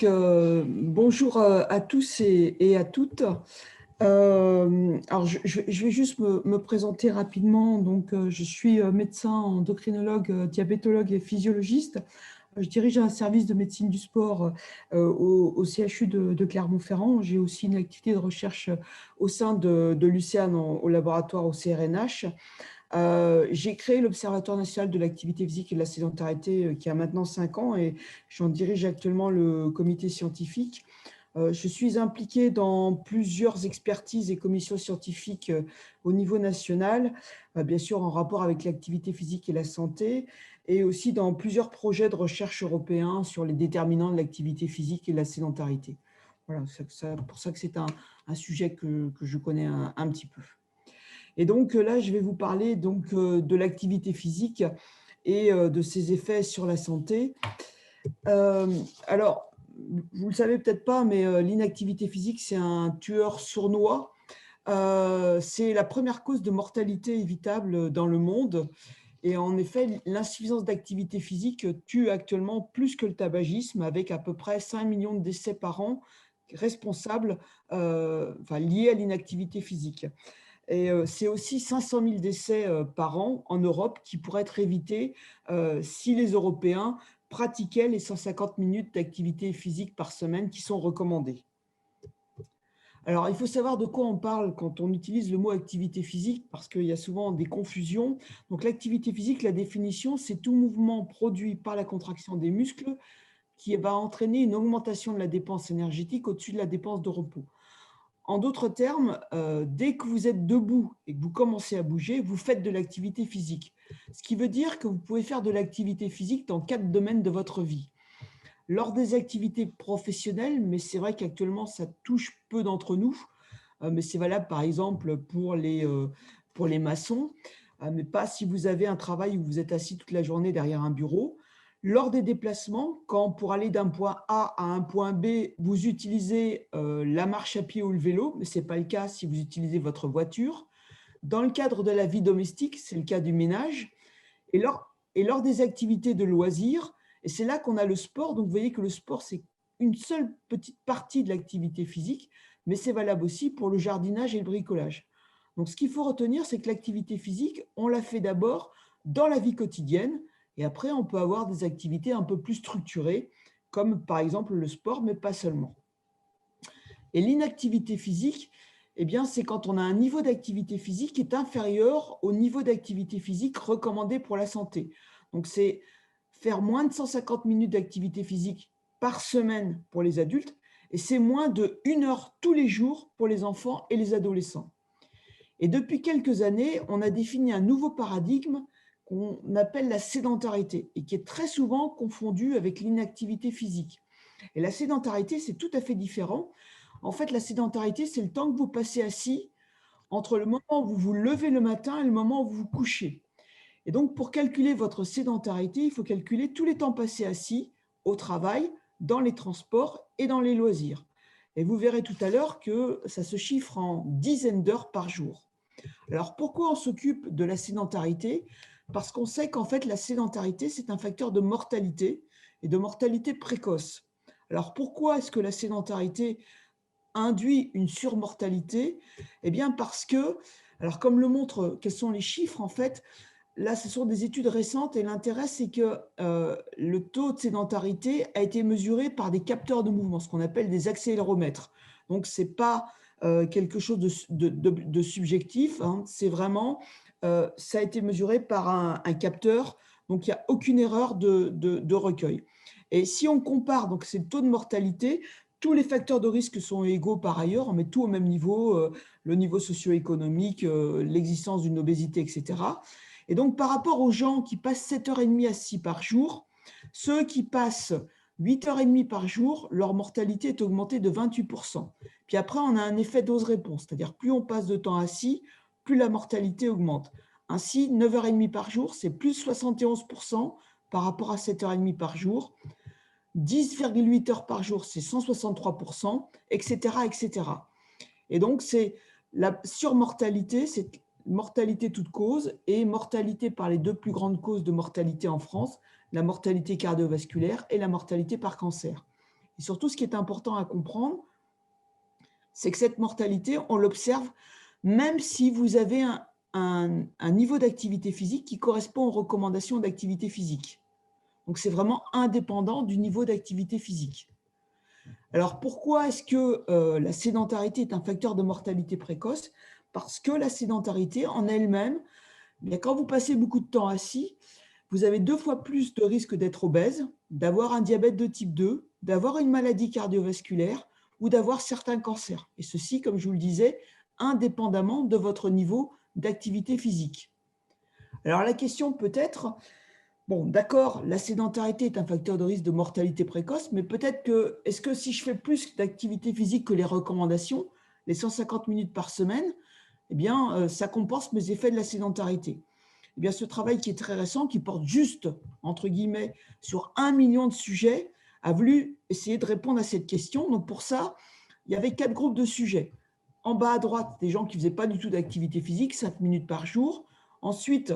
Bonjour à tous et à toutes. Alors, je vais juste me présenter rapidement. Je suis médecin, endocrinologue, diabétologue et physiologiste. Je dirige un service de médecine du sport au CHU de Clermont-Ferrand. J'ai aussi une activité de recherche au sein de l'UCAN au laboratoire au CRNH. J'ai créé l'Observatoire national de l'activité physique et de la sédentarité qui a maintenant 5 ans et j'en dirige actuellement le comité scientifique. Je suis impliquée dans plusieurs expertises et commissions scientifiques au niveau national, bien sûr en rapport avec l'activité physique et la santé, et aussi dans plusieurs projets de recherche européens sur les déterminants de l'activité physique et de la sédentarité. Voilà, c'est pour ça que c'est un sujet que je connais un petit peu. Et donc là, je vais vous parler de l'activité physique et de ses effets sur la santé. Alors, vous ne le savez peut-être pas, mais l'inactivité physique, c'est un tueur sournois. C'est la première cause de mortalité évitable dans le monde. Et en effet, l'insuffisance d'activité physique tue actuellement plus que le tabagisme, avec à peu près 5 millions de décès par an responsables, liés à l'inactivité physique. Et c'est aussi 500 000 décès par an en Europe qui pourraient être évités si les Européens pratiquaient les 150 minutes d'activité physique par semaine qui sont recommandées. Alors, il faut savoir de quoi on parle quand on utilise le mot activité physique, parce qu'il y a souvent des confusions. Donc, l'activité physique, la définition, c'est tout mouvement produit par la contraction des muscles qui va entraîner une augmentation de la dépense énergétique au-dessus de la dépense de repos. En d'autres termes, dès que vous êtes debout et que vous commencez à bouger, vous faites de l'activité physique. Ce qui veut dire que vous pouvez faire de l'activité physique dans 4 domaines de votre vie. Lors des activités professionnelles, mais c'est vrai qu'actuellement, ça touche peu d'entre nous, mais c'est valable par exemple pour les maçons, mais pas si vous avez un travail où vous êtes assis toute la journée derrière un bureau. Lors des déplacements, quand pour aller d'un point A à un point B, vous utilisez la marche à pied ou le vélo, mais ce n'est pas le cas si vous utilisez votre voiture. Dans le cadre de la vie domestique, c'est le cas du ménage. Et lors des activités de loisirs, et c'est là qu'on a le sport. Donc, vous voyez que le sport, c'est une seule petite partie de l'activité physique, mais c'est valable aussi pour le jardinage et le bricolage. Donc, ce qu'il faut retenir, c'est que l'activité physique, on la fait d'abord dans la vie quotidienne, et après, on peut avoir des activités un peu plus structurées, comme par exemple le sport, mais pas seulement. Et l'inactivité physique, eh bien, c'est quand on a un niveau d'activité physique qui est inférieur au niveau d'activité physique recommandé pour la santé. Donc, c'est faire moins de 150 minutes d'activité physique par semaine pour les adultes et c'est moins de 1 heure tous les jours pour les enfants et les adolescents. Et depuis quelques années, on a défini un nouveau paradigme qu'on appelle la sédentarité et qui est très souvent confondu avec l'inactivité physique. Et la sédentarité, c'est tout à fait différent. En fait, la sédentarité, c'est le temps que vous passez assis entre le moment où vous vous levez le matin et le moment où vous vous couchez. Et donc, pour calculer votre sédentarité, il faut calculer tous les temps passés assis au travail, dans les transports et dans les loisirs. Et vous verrez tout à l'heure que ça se chiffre en dizaines d'heures par jour. Alors, pourquoi on s'occupe de la sédentarité? Parce qu'on sait qu'en fait, la sédentarité, c'est un facteur de mortalité et de mortalité précoce. Alors, pourquoi est-ce que la sédentarité induit une surmortalité? Eh bien, parce que, alors comme le montrent, quels sont les chiffres, en fait, là, ce sont des études récentes et l'intérêt, c'est que le taux de sédentarité a été mesuré par des capteurs de mouvement, ce qu'on appelle des accéléromètres. Donc, ce n'est pas quelque chose de subjectif, hein, c'est vraiment, ça a été mesuré par un capteur, donc il n'y a aucune erreur de recueil. Et si on compare, donc c'est le taux de mortalité, tous les facteurs de risque sont égaux par ailleurs, on met tout au même niveau, le niveau socio-économique, l'existence d'une obésité, etc. Et donc, par rapport aux gens qui passent 7h30 assis par jour, ceux qui passent 8h30 par jour, leur mortalité est augmentée de 28%. Puis après, on a un effet dose-réponse, c'est-à-dire plus on passe de temps assis, plus la mortalité augmente. Ainsi, 9h30 par jour, c'est plus 71% par rapport à 7h30 par jour. 10,8 heures par jour, c'est 163%, etc., etc. Et donc, c'est la surmortalité, c'est mortalité toute cause et mortalité par les deux plus grandes causes de mortalité en France, la mortalité cardiovasculaire et la mortalité par cancer. Et surtout, ce qui est important à comprendre, c'est que cette mortalité, on l'observe même si vous avez un niveau d'activité physique qui correspond aux recommandations d'activité physique. Donc, c'est vraiment indépendant du niveau d'activité physique. Alors, pourquoi est-ce que la sédentarité est un facteur de mortalité précoce? Parce que la sédentarité en elle-même, quand vous passez beaucoup de temps assis, vous avez 2 fois plus de risques d'être obèse, d'avoir un diabète de type 2, d'avoir une maladie cardiovasculaire ou d'avoir certains cancers. Et ceci, comme je vous le disais, indépendamment de votre niveau d'activité physique. Alors la question peut être, bon d'accord, la sédentarité est un facteur de risque de mortalité précoce, mais peut-être que, est-ce que si je fais plus d'activité physique que les recommandations, les 150 minutes par semaine, eh bien, ça compense mes effets de la sédentarité? Eh bien, ce travail qui est très récent, qui porte juste, entre guillemets, sur 1 million de sujets, a voulu essayer de répondre à cette question. Donc, pour ça, il y avait 4 groupes de sujets. En bas à droite, des gens qui ne faisaient pas du tout d'activité physique, 5 minutes par jour. Ensuite,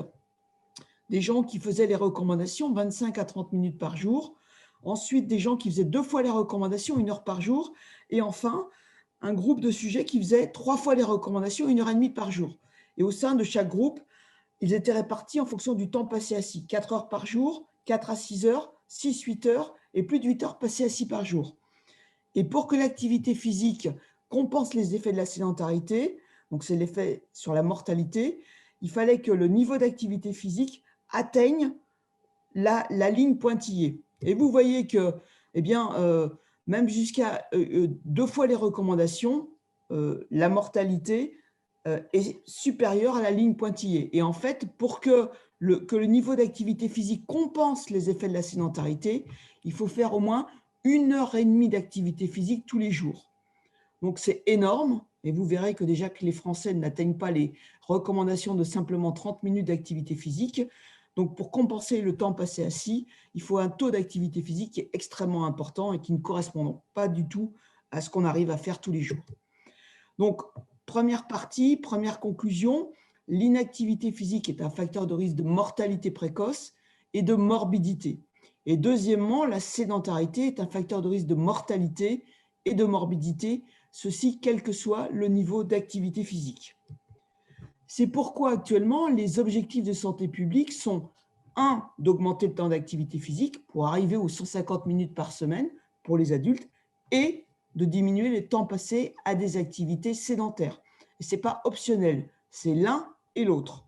des gens qui faisaient les recommandations, 25 à 30 minutes par jour. Ensuite, des gens qui faisaient 2 fois les recommandations, 1 heure par jour. Et enfin, un groupe de sujets qui faisait 3 fois les recommandations, 1 heure et demie par jour. Et au sein de chaque groupe, ils étaient répartis en fonction du temps passé assis. 4 heures par jour, 4 à 6 heures, 6, 8 heures et plus de 8 heures passées assis par jour. Et pour que l'activité physique compense les effets de la sédentarité, donc c'est l'effet sur la mortalité, il fallait que le niveau d'activité physique atteigne la ligne pointillée. Et vous voyez que, eh bien, même jusqu'à 2 fois les recommandations, la mortalité est supérieure à la ligne pointillée. Et en fait, pour que le niveau d'activité physique compense les effets de la sédentarité, il faut faire au moins 1 heure et demie d'activité physique tous les jours. Donc, c'est énorme. Et vous verrez que déjà que les Français n'atteignent pas les recommandations de simplement 30 minutes d'activité physique. Donc, pour compenser le temps passé assis, il faut un taux d'activité physique qui est extrêmement important et qui ne correspond pas du tout à ce qu'on arrive à faire tous les jours. Donc, première partie, première conclusion, l'inactivité physique est un facteur de risque de mortalité précoce et de morbidité. Et deuxièmement, la sédentarité est un facteur de risque de mortalité et de morbidité, ceci quel que soit le niveau d'activité physique. C'est pourquoi actuellement, les objectifs de santé publique sont 1, d'augmenter le temps d'activité physique pour arriver aux 150 minutes par semaine pour les adultes et de diminuer le temps passé à des activités sédentaires. Et ce n'est pas optionnel, c'est l'un et l'autre.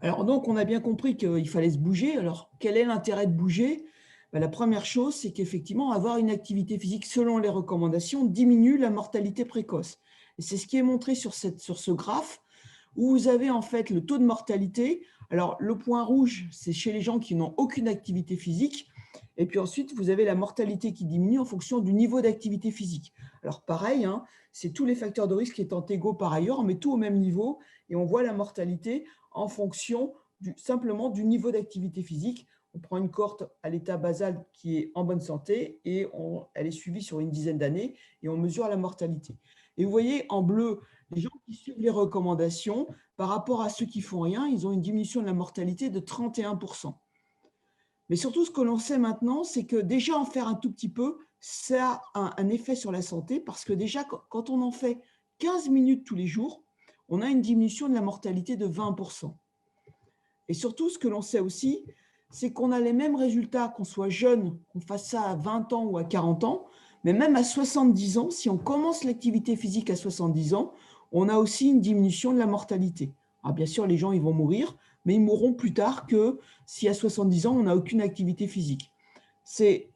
Alors donc, on a bien compris qu'il fallait se bouger. Alors, quel est l'intérêt de bouger? La première chose, c'est qu'effectivement, avoir une activité physique selon les recommandations diminue la mortalité précoce. Et c'est ce qui est montré sur ce graphe, où vous avez en fait le taux de mortalité. Alors, le point rouge, c'est chez les gens qui n'ont aucune activité physique. Et puis ensuite, vous avez la mortalité qui diminue en fonction du niveau d'activité physique. Alors, pareil, hein, c'est tous les facteurs de risque étant égaux par ailleurs, on met tout au même niveau et on voit la mortalité en fonction simplement du niveau d'activité physique. On prend une cohorte à l'état basal qui est en bonne santé et elle est suivie sur une dizaine d'années et on mesure la mortalité. Et vous voyez en bleu, les gens qui suivent les recommandations, par rapport à ceux qui ne font rien, ils ont une diminution de la mortalité de 31%. Mais surtout, ce que l'on sait maintenant, c'est que déjà en faire un tout petit peu, ça a un effet sur la santé parce que déjà, quand on en fait 15 minutes tous les jours, on a une diminution de la mortalité de 20%. Et surtout, ce que l'on sait aussi, c'est qu'on a les mêmes résultats qu'on soit jeune, qu'on fasse ça à 20 ans ou à 40 ans, mais même à 70 ans, si on commence l'activité physique à 70 ans, on a aussi une diminution de la mortalité. Alors bien sûr, les gens ils vont mourir, mais ils mourront plus tard que si à 70 ans, on n'a aucune activité physique.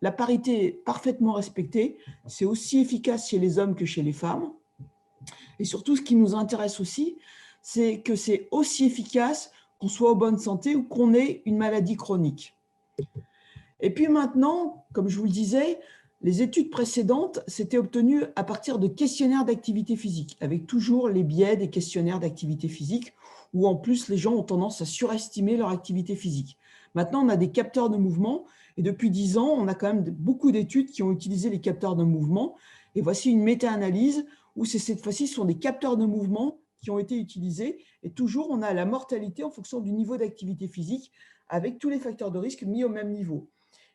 La parité est parfaitement respectée, c'est aussi efficace chez les hommes que chez les femmes. Et surtout, ce qui nous intéresse aussi, c'est que c'est aussi efficace qu'on soit en bonne santé ou qu'on ait une maladie chronique. Et puis maintenant, comme je vous le disais, les études précédentes s'étaient obtenues à partir de questionnaires d'activité physique, avec toujours les biais des questionnaires d'activité physique, où en plus les gens ont tendance à surestimer leur activité physique. Maintenant, on a des capteurs de mouvement, et depuis 10 ans, on a quand même beaucoup d'études qui ont utilisé les capteurs de mouvement. Et voici une méta-analyse où cette fois-ci, ce sont des capteurs de mouvement qui ont été utilisés. Et toujours, on a la mortalité en fonction du niveau d'activité physique, avec tous les facteurs de risque mis au même niveau.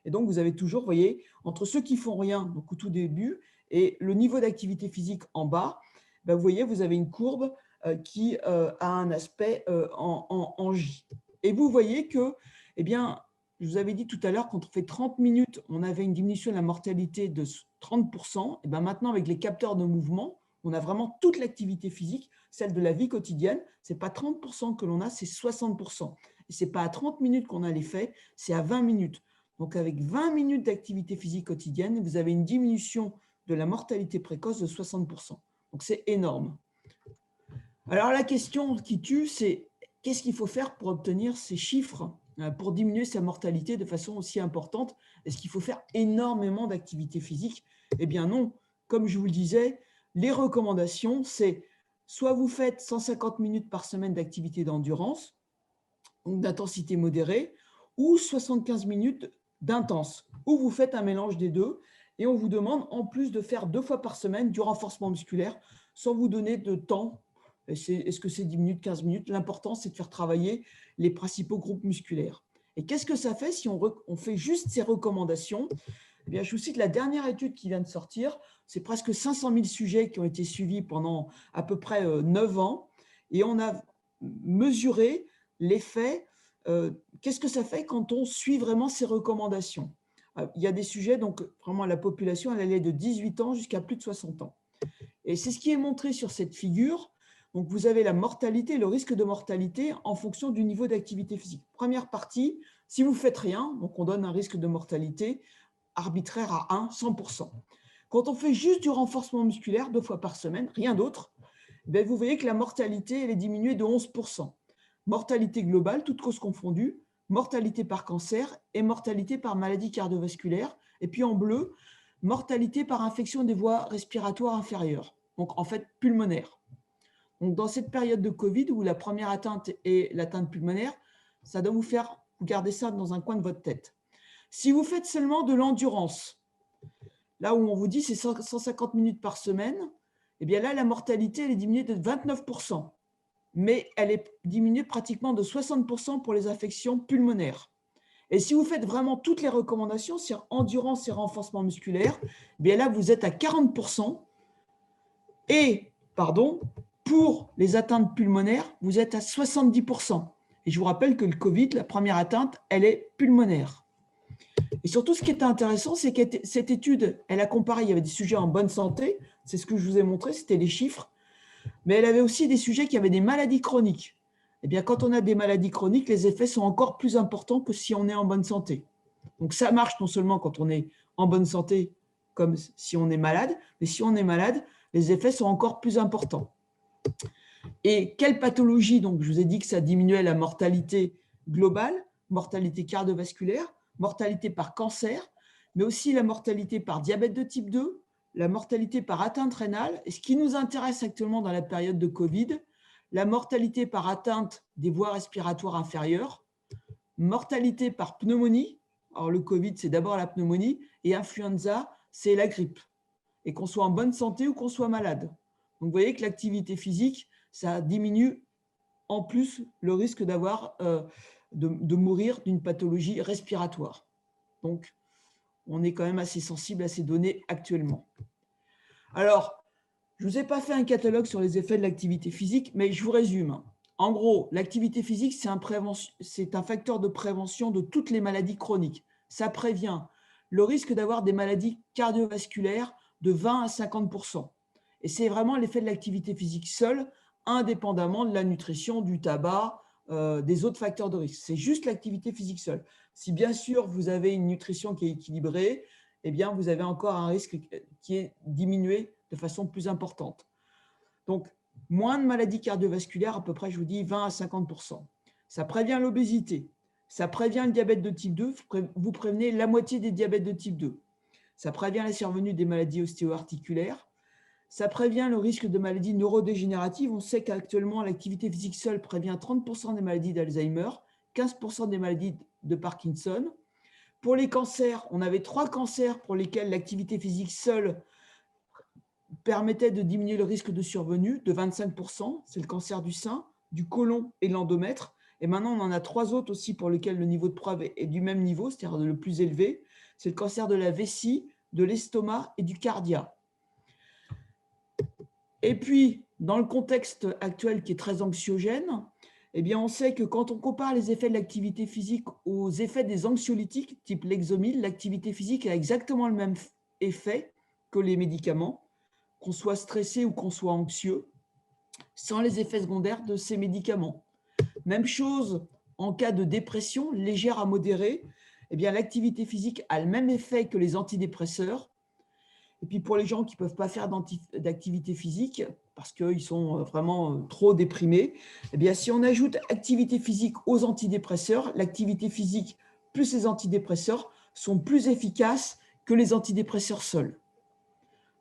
Et donc, vous avez toujours, vous voyez, entre ceux qui font rien, donc au tout début, et le niveau d'activité physique en bas, ben, vous voyez, vous avez une courbe qui a un aspect en J. Et vous voyez que, eh bien, je vous avais dit tout à l'heure, quand on fait 30 minutes, on avait une diminution de la mortalité de 30%. Et bien maintenant, avec les capteurs de mouvement, on a vraiment toute l'activité physique, celle de la vie quotidienne. Ce n'est pas 30% que l'on a, c'est 60%. Et ce n'est pas à 30 minutes qu'on a l'effet, c'est à 20 minutes. Donc, avec 20 minutes d'activité physique quotidienne, vous avez une diminution de la mortalité précoce de 60%. Donc, c'est énorme. Alors, la question qui tue, c'est qu'est-ce qu'il faut faire pour obtenir ces chiffres, pour diminuer sa mortalité de façon aussi importante? Est-ce qu'il faut faire énormément d'activité physique? Eh bien non. Comme je vous le disais, les recommandations, c'est soit vous faites 150 minutes par semaine d'activité d'endurance, donc d'intensité modérée, ou 75 minutes d'intense, ou vous faites un mélange des deux, et on vous demande en plus de faire 2 fois par semaine du renforcement musculaire, sans vous donner de temps. Est-ce que c'est 10 minutes, 15 minutes? L'important, c'est de faire travailler les principaux groupes musculaires. Et qu'est-ce que ça fait si on fait juste ces recommandations? Eh bien, je vous cite la dernière étude qui vient de sortir. C'est presque 500 000 sujets qui ont été suivis pendant à peu près 9 ans. Et on a mesuré l'effet. Qu'est-ce que ça fait quand on suit vraiment ces recommandations? Il y a des sujets, donc vraiment la population, elle allait de 18 ans jusqu'à plus de 60 ans. Et c'est ce qui est montré sur cette figure. Donc, vous avez la mortalité, le risque de mortalité en fonction du niveau d'activité physique. Première partie, si vous ne faites rien, donc on donne un risque de mortalité arbitraire à 1, 100%. Quand on fait juste du renforcement musculaire 2 fois par semaine, rien d'autre, ben vous voyez que la mortalité elle est diminuée de 11%. Mortalité globale, toutes causes confondues, mortalité par cancer et mortalité par maladie cardiovasculaire. Et puis en bleu, mortalité par infection des voies respiratoires inférieures, donc en fait pulmonaire. Donc dans cette période de Covid où la première atteinte est l'atteinte pulmonaire, ça doit vous faire garder ça dans un coin de votre tête. Si vous faites seulement de l'endurance, là où on vous dit c'est 150 minutes par semaine, eh bien là, la mortalité elle est diminuée de 29%, mais elle est diminuée pratiquement de 60% pour les affections pulmonaires. Et si vous faites vraiment toutes les recommandations, c'est endurance et renforcement musculaire, eh bien là, vous êtes à 40%. Et, pour les atteintes pulmonaires, vous êtes à 70%. Et je vous rappelle que le Covid, la première atteinte, elle est pulmonaire. Et surtout, ce qui était intéressant, c'est que cette étude, elle a comparé, il y avait des sujets en bonne santé, c'est ce que je vous ai montré, c'était les chiffres, mais elle avait aussi des sujets qui avaient des maladies chroniques. Eh bien, quand on a des maladies chroniques, les effets sont encore plus importants que si on est en bonne santé. Donc, ça marche non seulement quand on est en bonne santé, comme si on est malade, mais si on est malade, les effets sont encore plus importants. Et quelle pathologie? Donc, je vous ai dit que ça diminuait la mortalité globale, mortalité cardiovasculaire, mortalité par cancer, mais aussi la mortalité par diabète de type 2, la mortalité par atteinte rénale. Et ce qui nous intéresse actuellement dans la période de Covid, la mortalité par atteinte des voies respiratoires inférieures, mortalité par pneumonie. Alors, le Covid, c'est d'abord la pneumonie, et influenza, c'est la grippe. Et qu'on soit en bonne santé ou qu'on soit malade. Donc, vous voyez que l'activité physique, ça diminue en plus le risque d'avoir de mourir d'une pathologie respiratoire. Donc, on est quand même assez sensible à ces données actuellement. Alors, je ne vous ai pas fait un catalogue sur les effets de l'activité physique, mais je vous résume. En gros, l'activité physique, c'est un facteur de prévention de toutes les maladies chroniques. Ça prévient le risque d'avoir des maladies cardiovasculaires de 20 à 50%. Et c'est vraiment l'effet de l'activité physique seule, indépendamment de la nutrition, du tabac, des autres facteurs de risque. C'est juste l'activité physique seule. Si bien sûr vous avez une nutrition qui est équilibrée, eh bien vous avez encore un risque qui est diminué de façon plus importante. Donc, moins de maladies cardiovasculaires, à peu près, je vous dis, 20 à 50%. Ça prévient l'obésité, ça prévient le diabète de type 2, vous prévenez la moitié des diabètes de type 2. Ça prévient la survenue des maladies ostéo-articulaires, ça prévient le risque de maladies neurodégénératives. On sait qu'actuellement, l'activité physique seule prévient 30% des maladies d'Alzheimer, 15% des maladies de Parkinson. Pour les cancers, on avait 3 cancers pour lesquels l'activité physique seule permettait de diminuer le risque de survenue de 25%. C'est le cancer du sein, du côlon et de l'endomètre. Et maintenant, on en a 3 autres aussi pour lesquels le niveau de preuve est du même niveau, c'est-à-dire le plus élevé. c'est le cancer de la vessie, de l'estomac et du cardia. Et puis, dans le contexte actuel qui est très anxiogène, eh bien, on sait que quand on compare les effets de l'activité physique aux effets des anxiolytiques, type Lexomil, l'activité physique a exactement le même effet que les médicaments, qu'on soit stressé ou qu'on soit anxieux, sans les effets secondaires de ces médicaments. Même chose en cas de dépression légère à modérée, eh bien, l'activité physique a le même effet que les antidépresseurs. Et puis pour les gens qui ne peuvent pas faire d'activité physique, parce qu'ils sont vraiment trop déprimés, eh bien, si on ajoute activité physique aux antidépresseurs, l'activité physique plus les antidépresseurs sont plus efficaces que les antidépresseurs seuls.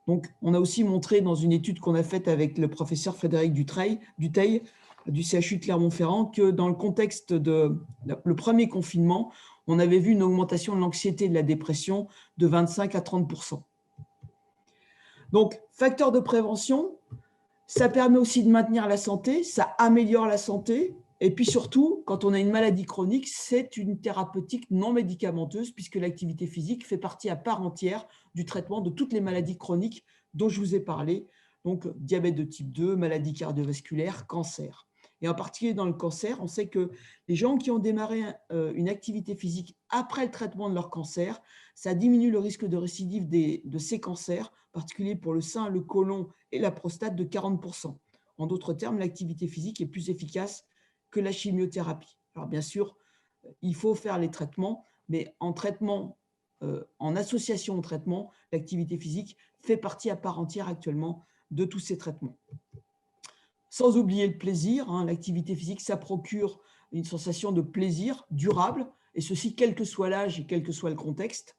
Donc, on a aussi montré dans une étude qu'on a faite avec le professeur Frédéric Dutheil du CHU de Clermont-Ferrand que dans le contexte de le premier confinement, on avait vu une augmentation de l'anxiété et de la dépression de 25 à 30%. Donc, facteur de prévention, ça permet aussi de maintenir la santé, ça améliore la santé. Et puis surtout, quand on a une maladie chronique, c'est une thérapeutique non médicamenteuse puisque l'activité physique fait partie à part entière du traitement de toutes les maladies chroniques dont je vous ai parlé. Donc, diabète de type 2, maladie cardiovasculaire, cancer. Et en particulier dans le cancer, on sait que les gens qui ont démarré une activité physique après le traitement de leur cancer, ça diminue le risque de récidive de ces cancers, en particulier pour le sein, le côlon et la prostate, de 40%. En d'autres termes, l'activité physique est plus efficace que la chimiothérapie. Alors bien sûr, il faut faire les traitements, mais en traitement, en association au traitement, l'activité physique fait partie à part entière actuellement de tous ces traitements. Sans oublier le plaisir, hein, l'activité physique, ça procure une sensation de plaisir durable, et ceci quel que soit l'âge et quel que soit le contexte.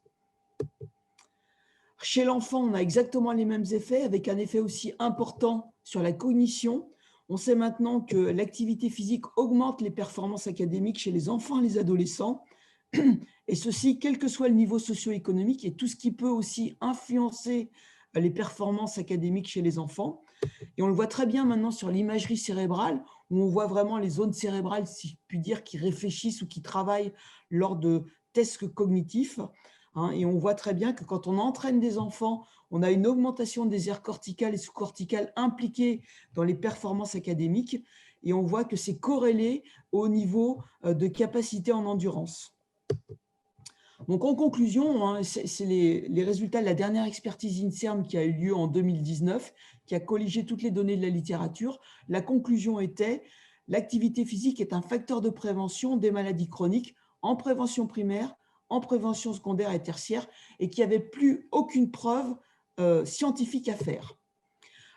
Chez l'enfant, on a exactement les mêmes effets, avec un effet aussi important sur la cognition. On sait maintenant que l'activité physique augmente les performances académiques chez les enfants et les adolescents, et ceci quel que soit le niveau socio-économique et tout ce qui peut aussi influencer les performances académiques chez les enfants. Et on le voit très bien maintenant sur l'imagerie cérébrale, où on voit vraiment les zones cérébrales, si je puis dire, qui réfléchissent ou qui travaillent lors de tests cognitifs. Et on voit très bien que quand on entraîne des enfants, on a une augmentation des aires corticales et sous-corticales impliquées dans les performances académiques. Et on voit que c'est corrélé au niveau de capacité en endurance. Donc, en conclusion, c'est les résultats de la dernière expertise INSERM qui a eu lieu en 2019, qui a colligé toutes les données de la littérature. La conclusion était: l'activité physique est un facteur de prévention des maladies chroniques en prévention primaire, en prévention secondaire et tertiaire, et qu'il n'y avait plus aucune preuve scientifique à faire.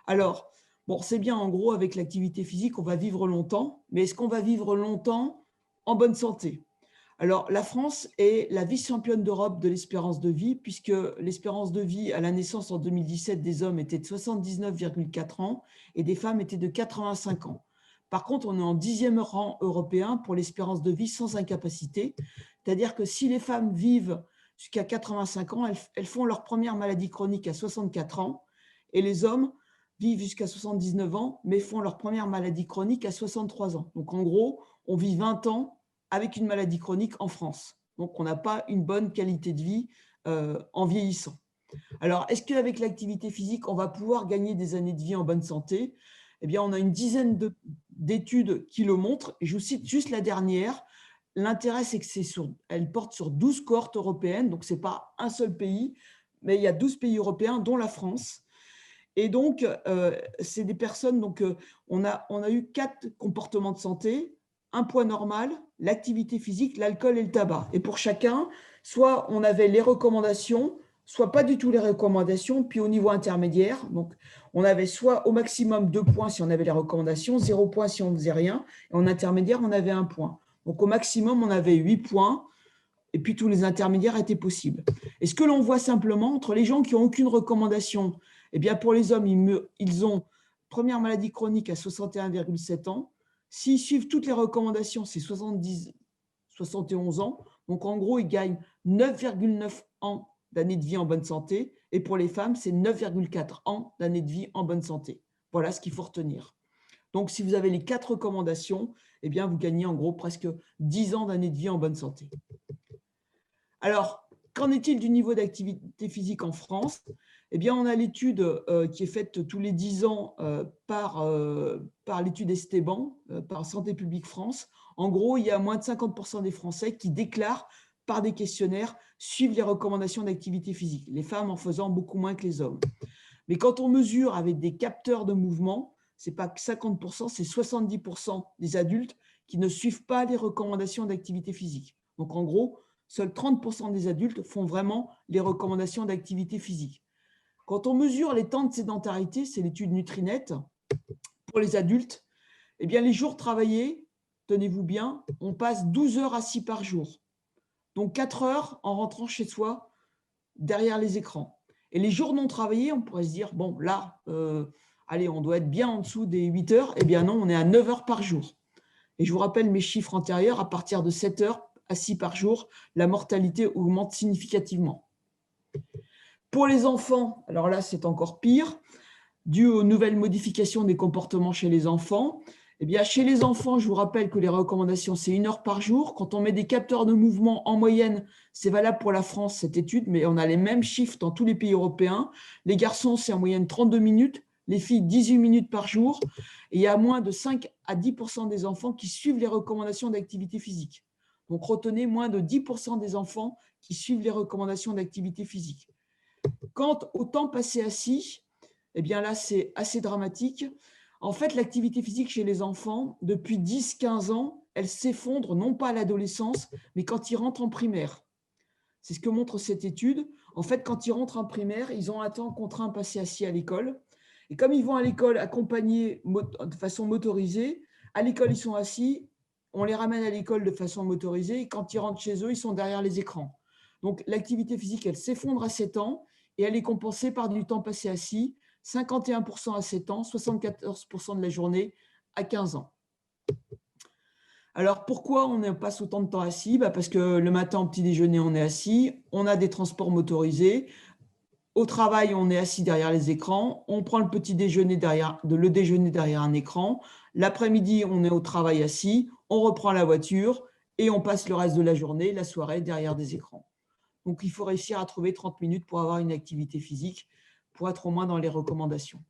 Alors, bon, c'est bien, en gros, avec l'activité physique, on va vivre longtemps, mais est-ce qu'on va vivre longtemps en bonne santé ? Alors, la France est la vice-championne d'Europe de l'espérance de vie, puisque l'espérance de vie à la naissance en 2017 des hommes était de 79,4 ans et des femmes était de 85 ans. Par contre, on est en 10e rang européen pour l'espérance de vie sans incapacité, c'est-à-dire que si les femmes vivent jusqu'à 85 ans, elles font leur première maladie chronique à 64 ans, et les hommes vivent jusqu'à 79 ans, mais font leur première maladie chronique à 63 ans. Donc, en gros, on vit 20 ans avec une maladie chronique en France. Donc, on n'a pas une bonne qualité de vie en vieillissant. Alors, est-ce qu'avec l'activité physique, on va pouvoir gagner des années de vie en bonne santé ? Eh bien, on a une dizaine d'études qui le montrent. Et je vous cite juste la dernière. L'intérêt, c'est qu'elle porte sur 12 cohortes européennes. Donc, ce n'est pas un seul pays, mais il y a 12 pays européens, dont la France. Et donc, c'est des personnes, donc on a eu 4 comportements de santé: un poids normal, l'activité physique, l'alcool et le tabac. Et pour chacun, soit on avait les recommandations, soit pas du tout les recommandations, puis au niveau intermédiaire, donc on avait soit au maximum 2 points si on avait les recommandations, 0 points si on ne faisait rien, et en intermédiaire, on avait 1 point. Donc au maximum, on avait 8 points, et puis tous les intermédiaires étaient possibles. Et ce que l'on voit simplement, entre les gens qui n'ont aucune recommandation, eh bien pour les hommes, ils ont première maladie chronique à 61,7 ans. S'ils suivent toutes les recommandations, c'est 71 ans. Donc en gros, ils gagnent 9,9 ans d'années de vie en bonne santé. Et pour les femmes, c'est 9,4 ans d'années de vie en bonne santé. Voilà ce qu'il faut retenir. Donc si vous avez les 4 recommandations, eh bien vous gagnez en gros presque 10 ans d'années de vie en bonne santé. Alors, qu'en est-il du niveau d'activité physique en France? Eh bien, on a l'étude qui est faite tous les 10 ans par l'étude Esteban, par Santé publique France. En gros, il y a moins de 50% des Français qui déclarent par des questionnaires suivre les recommandations d'activité physique, les femmes en faisant beaucoup moins que les hommes. Mais quand on mesure avec des capteurs de mouvement, ce n'est pas que 50%, c'est 70% des adultes qui ne suivent pas les recommandations d'activité physique. Donc en gros, seuls 30% des adultes font vraiment les recommandations d'activité physique. Quand on mesure les temps de sédentarité, c'est l'étude Nutrinet, pour les adultes, eh bien les jours travaillés, tenez-vous bien, on passe 12 heures assis par jour. Donc 4 heures en rentrant chez soi, derrière les écrans. Et les jours non travaillés, on pourrait se dire, bon, là, allez, on doit être bien en dessous des 8 heures. Eh bien non, on est à 9 heures par jour. Et je vous rappelle mes chiffres antérieurs, à partir de 7 heures assis par jour, la mortalité augmente significativement. Pour les enfants, alors là, c'est encore pire, dû aux nouvelles modifications des comportements chez les enfants. Eh bien, chez les enfants, je vous rappelle que les recommandations, c'est 1 heure par jour. Quand on met des capteurs de mouvement en moyenne, c'est valable pour la France, cette étude, mais on a les mêmes chiffres dans tous les pays européens. Les garçons, c'est en moyenne 32 minutes, les filles, 18 minutes par jour. Et il y a moins de 5 à 10% des enfants qui suivent les recommandations d'activité physique. Donc, retenez moins de 10% des enfants qui suivent les recommandations d'activité physique. Quant au temps passé assis, eh bien là, c'est assez dramatique. En fait, l'activité physique chez les enfants, depuis 10-15 ans, elle s'effondre, non pas à l'adolescence, mais quand ils rentrent en primaire. C'est ce que montre cette étude. En fait, quand ils rentrent en primaire, ils ont un temps contraint passé assis à l'école. Et comme ils vont à l'école accompagnés de façon motorisée, à l'école, ils sont assis, on les ramène à l'école de façon motorisée, et quand ils rentrent chez eux, ils sont derrière les écrans. Donc, l'activité physique, elle s'effondre à 7 ans, et elle est compensée par du temps passé assis, 51% à 7 ans, 74% de la journée à 15 ans. Alors, pourquoi on passe autant de temps assis? Parce que le matin, au petit déjeuner, on est assis, on a des transports motorisés, au travail, on est assis derrière les écrans, on prend le petit déjeuner derrière un écran, l'après-midi, on est au travail assis, on reprend la voiture et on passe le reste de la journée, la soirée, derrière des écrans. Donc, il faut réussir à trouver 30 minutes pour avoir une activité physique, pour être au moins dans les recommandations.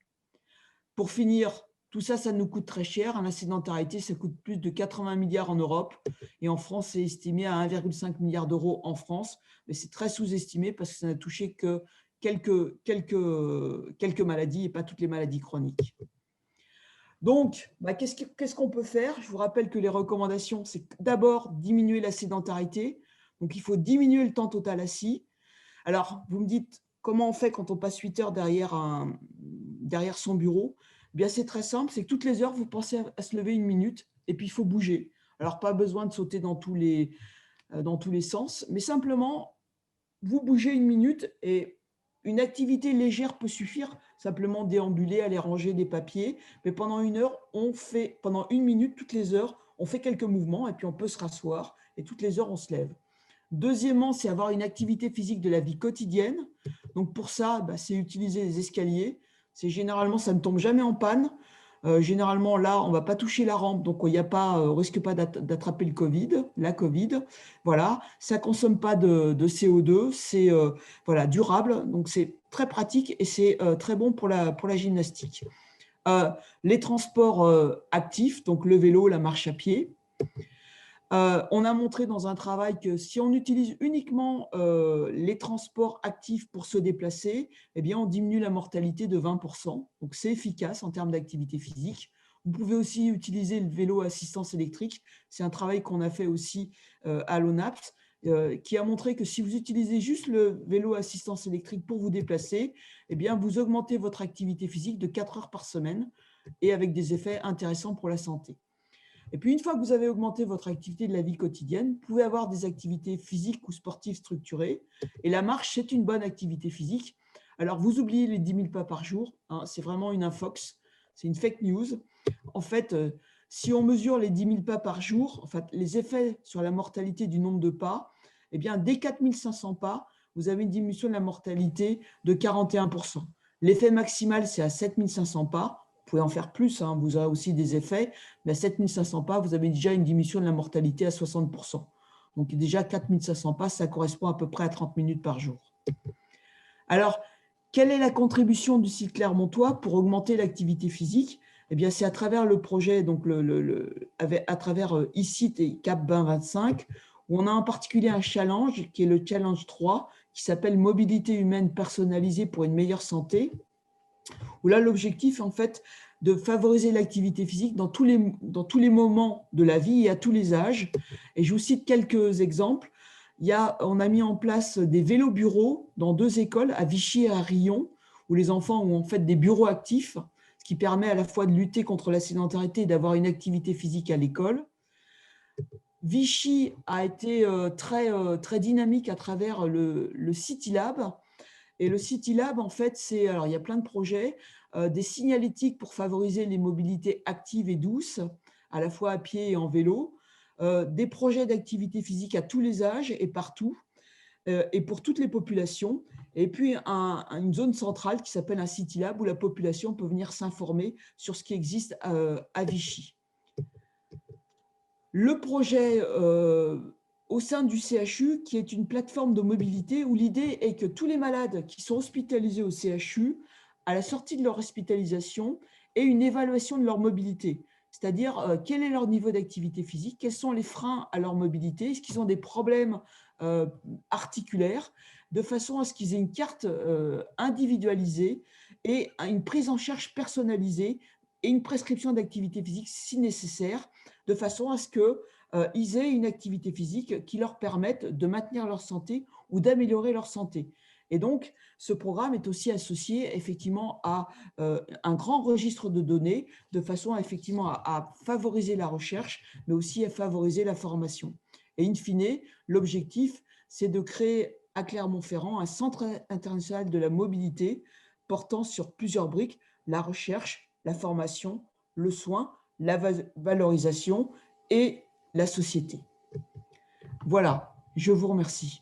Pour finir, tout ça, ça nous coûte très cher. La sédentarité, ça coûte plus de 80 milliards en Europe. Et en France, c'est estimé à 1,5 milliard d'euros en France. Mais c'est très sous-estimé parce que ça n'a touché que quelques maladies et pas toutes les maladies chroniques. Donc, qu'est-ce qu'on peut faire? Je vous rappelle que les recommandations, c'est d'abord diminuer la sédentarité. Donc, il faut diminuer le temps total assis. Alors, vous me dites, comment on fait quand on passe 8 heures derrière son bureau? Eh bien, c'est très simple, c'est que toutes les heures, vous pensez à se lever 1 minute et puis il faut bouger. Alors, pas besoin de sauter dans tous les sens, mais simplement, vous bougez 1 minute et une activité légère peut suffire, simplement déambuler, aller ranger des papiers. Mais pendant 1 heure, pendant 1 minute, toutes les heures, on fait quelques mouvements et puis on peut se rasseoir et toutes les heures, on se lève. Deuxièmement, c'est avoir une activité physique de la vie quotidienne. Donc pour ça, c'est utiliser les escaliers. Généralement, ça ne tombe jamais en panne. Généralement, là, on ne va pas toucher la rampe, donc on ne risque pas d'attraper la Covid. Voilà, ça ne consomme pas de CO2, c'est voilà, durable, donc c'est très pratique et c'est très bon pour la gymnastique. Les transports actifs, donc le vélo, la marche à pied. On a montré dans un travail que si on utilise uniquement les transports actifs pour se déplacer, eh bien, on diminue la mortalité de 20%. Donc, c'est efficace en termes d'activité physique. Vous pouvez aussi utiliser le vélo à assistance électrique. C'est un travail qu'on a fait aussi à l'ONAPS, qui a montré que si vous utilisez juste le vélo à assistance électrique pour vous déplacer, eh bien, vous augmentez votre activité physique de 4 heures par semaine et avec des effets intéressants pour la santé. Et puis, une fois que vous avez augmenté votre activité de la vie quotidienne, vous pouvez avoir des activités physiques ou sportives structurées. Et la marche, c'est une bonne activité physique. Alors, vous oubliez les 10 000 pas par jour. C'est vraiment une infox, c'est une fake news. En fait, si on mesure les 10 000 pas par jour, en fait, les effets sur la mortalité du nombre de pas, eh bien, dès 4 500 pas, vous avez une diminution de la mortalité de 41%. L'effet maximal, c'est à 7 500 pas. Vous pouvez en faire plus, vous avez aussi des effets, mais à 7 500 pas, vous avez déjà une diminution de la mortalité à 60%. Donc déjà 4500 pas, ça correspond à peu près à 30 minutes par jour. Alors, quelle est la contribution du site clermontois pour augmenter l'activité physique? Eh bien, c'est à travers le projet, donc à travers e-site et Cap 2025, où on a en particulier un challenge qui est le challenge 3, qui s'appelle Mobilité humaine personnalisée pour une meilleure santé, où là, l'objectif, en fait, de favoriser l'activité physique dans tous les moments de la vie et à tous les âges. Et je vous cite quelques exemples. On a mis en place des vélos bureaux dans 2 écoles, à Vichy et à Riom, où les enfants ont en fait des bureaux actifs, ce qui permet à la fois de lutter contre la sédentarité et d'avoir une activité physique à l'école. Vichy a été très dynamique à travers le CityLab. Et le CityLab, en fait, alors il y a plein de projets, des signalétiques pour favoriser les mobilités actives et douces, à la fois à pied et en vélo, des projets d'activité physique à tous les âges et partout, et pour toutes les populations, et puis une zone centrale qui s'appelle un CityLab où la population peut venir s'informer sur ce qui existe à Vichy. Le projet au sein du CHU, qui est une plateforme de mobilité où l'idée est que tous les malades qui sont hospitalisés au CHU, à la sortie de leur hospitalisation, aient une évaluation de leur mobilité. C'est-à-dire quel est leur niveau d'activité physique, quels sont les freins à leur mobilité, est-ce qu'ils ont des problèmes articulaires, de façon à ce qu'ils aient une carte individualisée et une prise en charge personnalisée et une prescription d'activité physique si nécessaire, de façon à ce qu'ils aient une activité physique qui leur permette de maintenir leur santé ou d'améliorer leur santé. Et donc, ce programme est aussi associé effectivement à un grand registre de données, de façon effectivement à favoriser la recherche, mais aussi à favoriser la formation. Et in fine, l'objectif, c'est de créer à Clermont-Ferrand un centre international de la mobilité portant sur plusieurs briques: la recherche, la formation, le soin, la valorisation et la société. Voilà, je vous remercie.